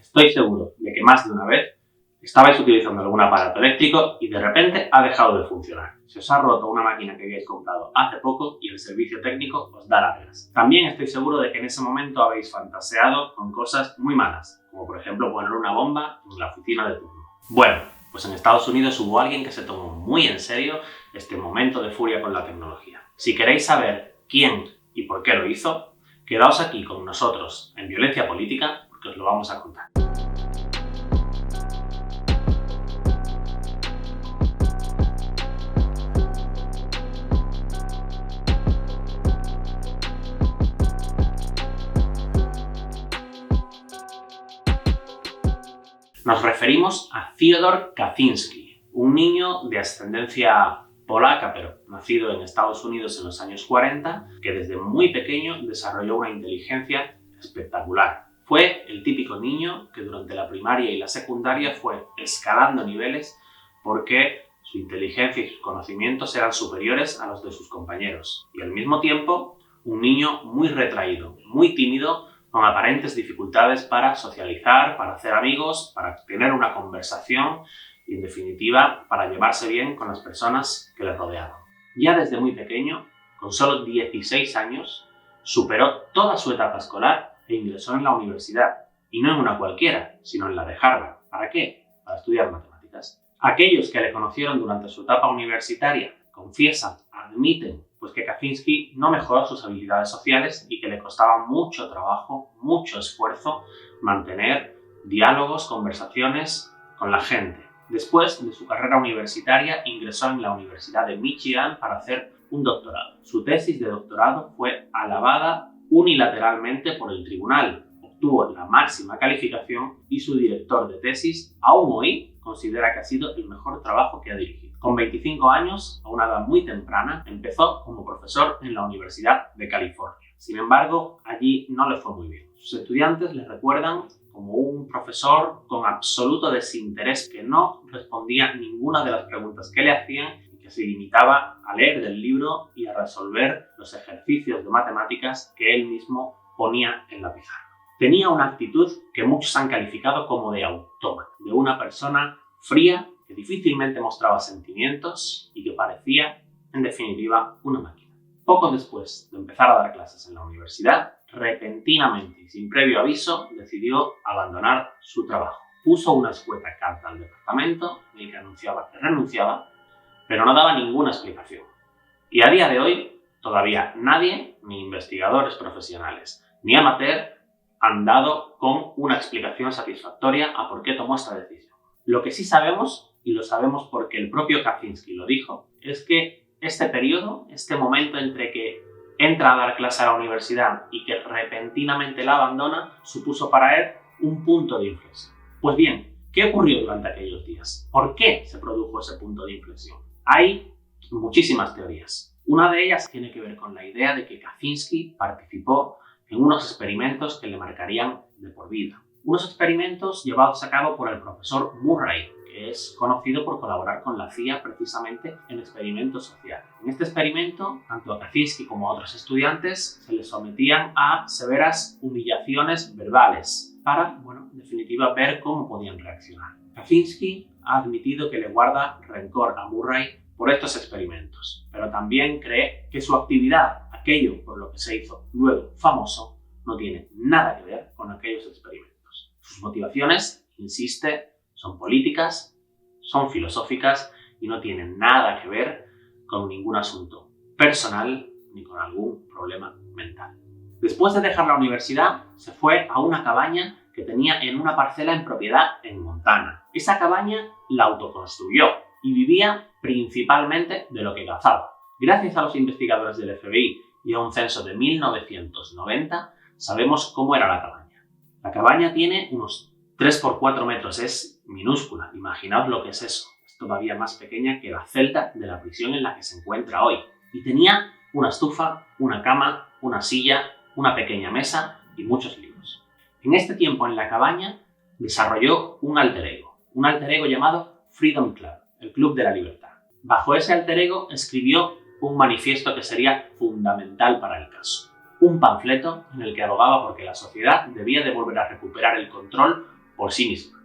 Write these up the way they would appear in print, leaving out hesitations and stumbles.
Estoy seguro de que más de una vez estabais utilizando algún aparato eléctrico y de repente ha dejado de funcionar. Se os ha roto una máquina que habíais comprado hace poco y el servicio técnico os da largas. También estoy seguro de que en ese momento habéis fantaseado con cosas muy malas, como por ejemplo poner una bomba en la oficina de turno. Bueno, pues en Estados Unidos hubo alguien que se tomó muy en serio este momento de furia con la tecnología. Si queréis saber quién y por qué lo hizo, quedaos aquí con nosotros en Violencia Política porque os lo vamos a contar. Nos referimos a Fyodor Kaczynski, un niño de ascendencia polaca, pero nacido en Estados Unidos en los años 40, que desde muy pequeño desarrolló una inteligencia espectacular. Fue el típico niño que durante la primaria y la secundaria fue escalando niveles porque su inteligencia y sus conocimientos eran superiores a los de sus compañeros. Y al mismo tiempo, un niño muy retraído, muy tímido, con aparentes dificultades para socializar, para hacer amigos, para tener una conversación y, en definitiva, para llevarse bien con las personas que le rodeaban. Ya desde muy pequeño, con solo 16 años, superó toda su etapa escolar e ingresó en la universidad. Y no en una cualquiera, sino en la de Harvard. ¿Para qué? Para estudiar matemáticas. Aquellos que le conocieron durante su etapa universitaria confiesan, admiten, pues que Kaczynski no mejoró sus habilidades sociales y que le costaba mucho trabajo, mucho esfuerzo mantener diálogos, conversaciones con la gente. Después de su carrera universitaria ingresó en la Universidad de Michigan para hacer un doctorado. Su tesis de doctorado fue alabada unilateralmente por el tribunal. Obtuvo la máxima calificación y su director de tesis, aún hoy, considera que ha sido el mejor trabajo que ha dirigido. Con 25 años, a una edad muy temprana, empezó como profesor en la Universidad de California. Sin embargo, allí no le fue muy bien. Sus estudiantes le recuerdan como un profesor con absoluto desinterés, que no respondía ninguna de las preguntas que le hacían y que se limitaba a leer del libro y a resolver los ejercicios de matemáticas que él mismo ponía en la pizarra. Tenía una actitud que muchos han calificado como de autómata, de una persona fría que difícilmente mostraba sentimientos y que parecía, en definitiva, una máquina. Poco después de empezar a dar clases en la universidad, repentinamente y sin previo aviso, decidió abandonar su trabajo. Puso una escueta carta al departamento en el que anunciaba que renunciaba, pero no daba ninguna explicación. Y a día de hoy, todavía nadie, ni investigadores profesionales, ni amateur, han dado con una explicación satisfactoria a por qué tomó esta decisión. Lo que sí sabemos, y lo sabemos porque el propio Kaczynski lo dijo, es que este periodo, este momento entre que entra a dar clase a la universidad y que repentinamente la abandona, supuso para él un punto de inflexión. Pues bien, ¿qué ocurrió durante aquellos días? ¿Por qué se produjo ese punto de inflexión? Hay muchísimas teorías. Una de ellas tiene que ver con la idea de que Kaczynski participó en unos experimentos que le marcarían de por vida. Unos experimentos llevados a cabo por el profesor Murray, que es conocido por colaborar con la CIA precisamente en experimentos sociales. En este experimento, tanto a Kaczynski como a otros estudiantes se les sometían a severas humillaciones verbales para, en definitiva, ver cómo podían reaccionar. Kaczynski ha admitido que le guarda rencor a Murray por estos experimentos, pero también cree que su actividad, aquello por lo que se hizo luego famoso, no tiene nada que ver con aquellos experimentos. Sus motivaciones, insiste, son políticas, son filosóficas y no tienen nada que ver con ningún asunto personal ni con algún problema mental. Después de dejar la universidad, se fue a una cabaña que tenía en una parcela en propiedad en Montana. Esa cabaña la autoconstruyó y vivía principalmente de lo que cazaba. Gracias a los investigadores del FBI y a un censo de 1990, sabemos cómo era la cabaña. La cabaña tiene unos 3 por 4 metros, es minúscula. Imaginaos lo que es eso. Es todavía más pequeña que la celda de la prisión en la que se encuentra hoy. Y tenía una estufa, una cama, una silla, una pequeña mesa y muchos libros. En este tiempo en la cabaña desarrolló un alter ego llamado Freedom Club, el Club de la Libertad. Bajo ese alter ego escribió un manifiesto que sería fundamental para el caso. Un panfleto en el que abogaba porque la sociedad debía de volver a recuperar el control por sí misma.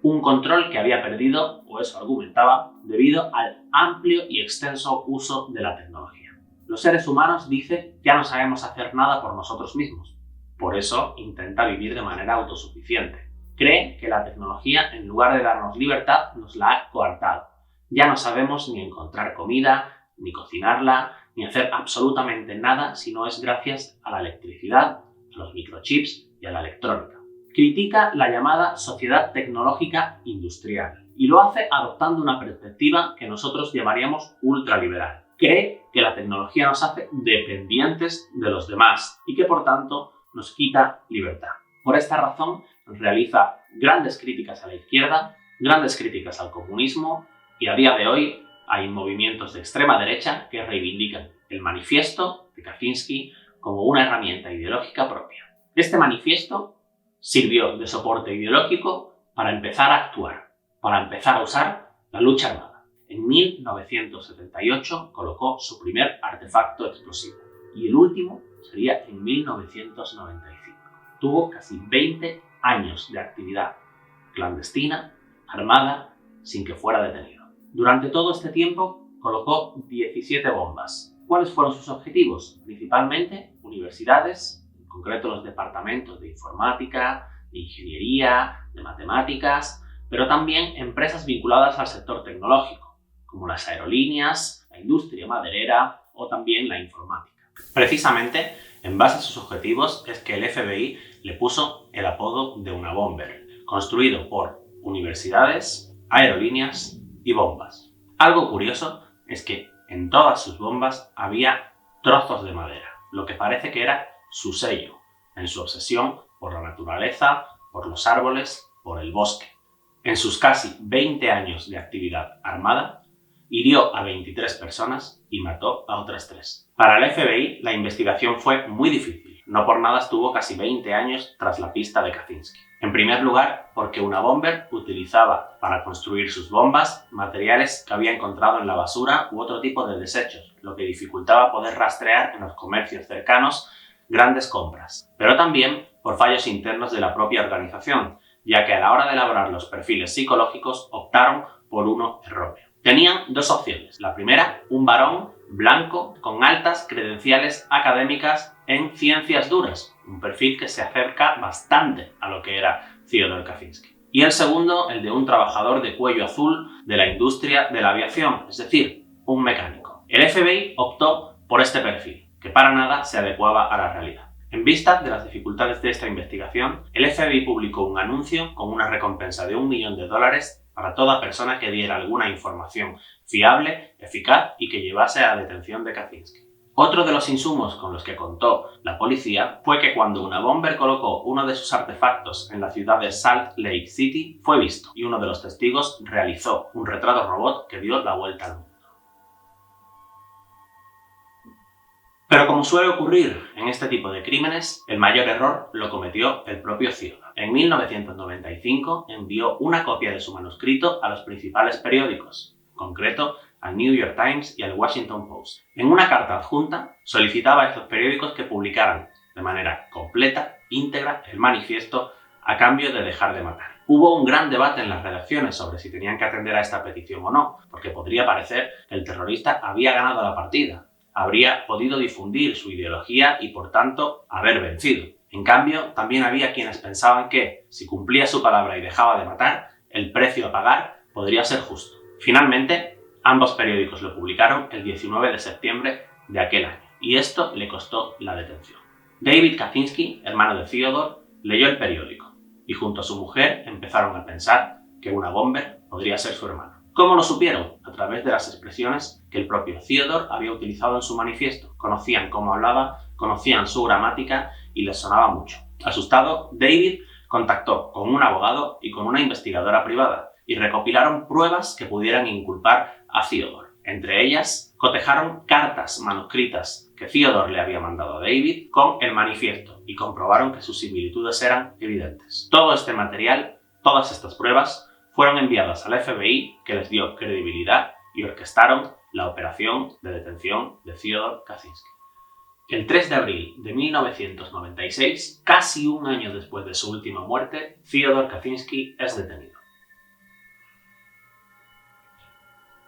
Un control que había perdido, o eso argumentaba, debido al amplio y extenso uso de la tecnología. Los seres humanos, dice, ya no sabemos hacer nada por nosotros mismos. Por eso intenta vivir de manera autosuficiente. Cree que la tecnología, en lugar de darnos libertad, nos la ha coartado. Ya no sabemos ni encontrar comida, ni cocinarla, ni hacer absolutamente nada si no es gracias a la electricidad, a los microchips y a la electrónica. Critica la llamada sociedad tecnológica industrial y lo hace adoptando una perspectiva que nosotros llamaríamos ultraliberal. Cree que la tecnología nos hace dependientes de los demás y que por tanto nos quita libertad. Por esta razón realiza grandes críticas a la izquierda, grandes críticas al comunismo y a día de hoy hay movimientos de extrema derecha que reivindican el manifiesto de Kaczynski como una herramienta ideológica propia. Este manifiesto sirvió de soporte ideológico para empezar a actuar, para empezar a usar la lucha armada. En 1978 colocó su primer artefacto explosivo y el último sería en 1995. Tuvo casi 20 años de actividad clandestina, armada, sin que fuera detenido. Durante todo este tiempo colocó 17 bombas. ¿Cuáles fueron sus objetivos? Principalmente universidades, en concreto los departamentos de informática, de ingeniería, de matemáticas, pero también empresas vinculadas al sector tecnológico, como las aerolíneas, la industria maderera o también la informática. Precisamente, en base a sus objetivos, es que el FBI le puso el apodo de una bomber, construido por universidades, aerolíneas y bombas. Algo curioso es que en todas sus bombas había trozos de madera, lo que parece que era su sello, en su obsesión por la naturaleza, por los árboles, por el bosque. En sus casi 20 años de actividad armada, hirió a 23 personas y mató a otras 3. Para el FBI, la investigación fue muy difícil. No por nada estuvo casi 20 años tras la pista de Kaczynski. En primer lugar, porque una bomber utilizaba para construir sus bombas materiales que había encontrado en la basura u otro tipo de desechos, lo que dificultaba poder rastrear en los comercios cercanos grandes compras. Pero también por fallos internos de la propia organización, ya que a la hora de elaborar los perfiles psicológicos optaron por uno erróneo. Tenían dos opciones. La primera, un varón blanco con altas credenciales académicas en ciencias duras, un perfil que se acerca bastante a lo que era Fyodor Kaczynski. Y el segundo, el de un trabajador de cuello azul de la industria de la aviación, es decir, un mecánico. El FBI optó por este perfil, que para nada se adecuaba a la realidad. En vista de las dificultades de esta investigación, el FBI publicó un anuncio con una recompensa de $1 millón para toda persona que diera alguna información fiable, eficaz y que llevase a la detención de Kaczynski. Otro de los insumos con los que contó la policía fue que cuando una bomber colocó uno de sus artefactos en la ciudad de Salt Lake City, fue visto y uno de los testigos realizó un retrato robot que dio la vuelta al mundo. Pero como suele ocurrir en este tipo de crímenes, el mayor error lo cometió el propio Fyodor. En 1995 envió una copia de su manuscrito a los principales periódicos, en concreto al New York Times y al Washington Post. En una carta adjunta solicitaba a estos periódicos que publicaran de manera completa, íntegra, el manifiesto a cambio de dejar de matar. Hubo un gran debate en las redacciones sobre si tenían que atender a esta petición o no, porque podría parecer que el terrorista había ganado la partida, habría podido difundir su ideología y, por tanto, haber vencido. En cambio, también había quienes pensaban que, si cumplía su palabra y dejaba de matar, el precio a pagar podría ser justo. Finalmente, ambos periódicos lo publicaron el 19 de septiembre de aquel año, y esto le costó la detención. David Kaczynski, hermano de Fyodor, leyó el periódico, y junto a su mujer empezaron a pensar que una bomber podría ser su hermano. ¿Cómo lo supieron? A través de las expresiones que el propio Fyodor había utilizado en su manifiesto. Conocían cómo hablaba, conocían su gramática y les sonaba mucho. Asustado, David contactó con un abogado y con una investigadora privada y recopilaron pruebas que pudieran inculpar a Fyodor. Entre ellas, cotejaron cartas manuscritas que Fyodor le había mandado a David con el manifiesto y comprobaron que sus similitudes eran evidentes. Todo este material, todas estas pruebas, fueron enviadas al FBI, que les dio credibilidad y orquestaron la operación de detención de Fyodor Kaczynski. El 3 de abril de 1996, casi un año después de su última muerte, Fyodor Kaczynski es detenido.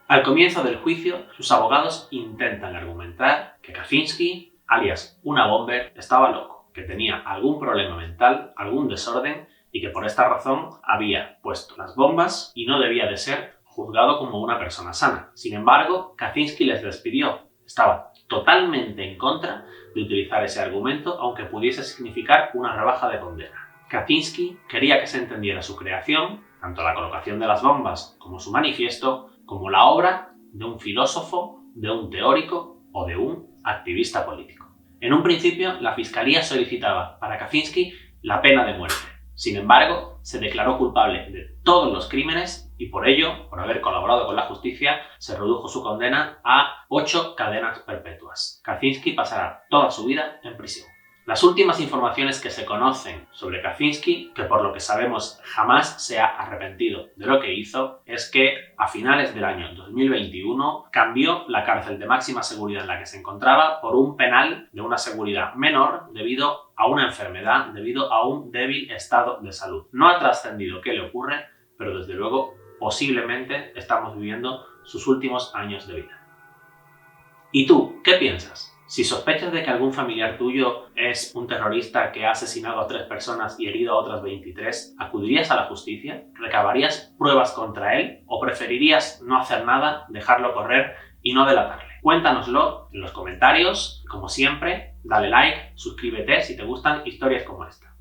Al comienzo del juicio, sus abogados intentan argumentar que Kaczynski, alias Una Bomber, estaba loco, que tenía algún problema mental, algún desorden y que por esta razón había puesto las bombas y no debía de ser juzgado como una persona sana. Sin embargo, Kaczynski les despidió. Estaba totalmente en contra de utilizar ese argumento, aunque pudiese significar una rebaja de condena. Kaczynski quería que se entendiera su creación, tanto la colocación de las bombas como su manifiesto, como la obra de un filósofo, de un teórico o de un activista político. En un principio, la Fiscalía solicitaba para Kaczynski la pena de muerte. Sin embargo, se declaró culpable de todos los crímenes y por ello, por haber colaborado con la justicia, se redujo su condena a 8 cadenas perpetuas. Kaczynski pasará toda su vida en prisión. Las últimas informaciones que se conocen sobre Kaczynski, que por lo que sabemos jamás se ha arrepentido de lo que hizo, es que a finales del año 2021 cambió la cárcel de máxima seguridad en la que se encontraba por un penal de una seguridad menor debido a una enfermedad, debido a un débil estado de salud. No ha trascendido qué le ocurre, pero desde luego posiblemente estamos viviendo sus últimos años de vida. ¿Y tú, qué piensas? Si sospechas de que algún familiar tuyo es un terrorista que ha asesinado a 3 personas y herido a otras 23, ¿acudirías a la justicia? ¿Recabarías pruebas contra él? ¿O preferirías no hacer nada, dejarlo correr y no delatarle? Cuéntanoslo en los comentarios. Como siempre, dale like, suscríbete si te gustan historias como esta.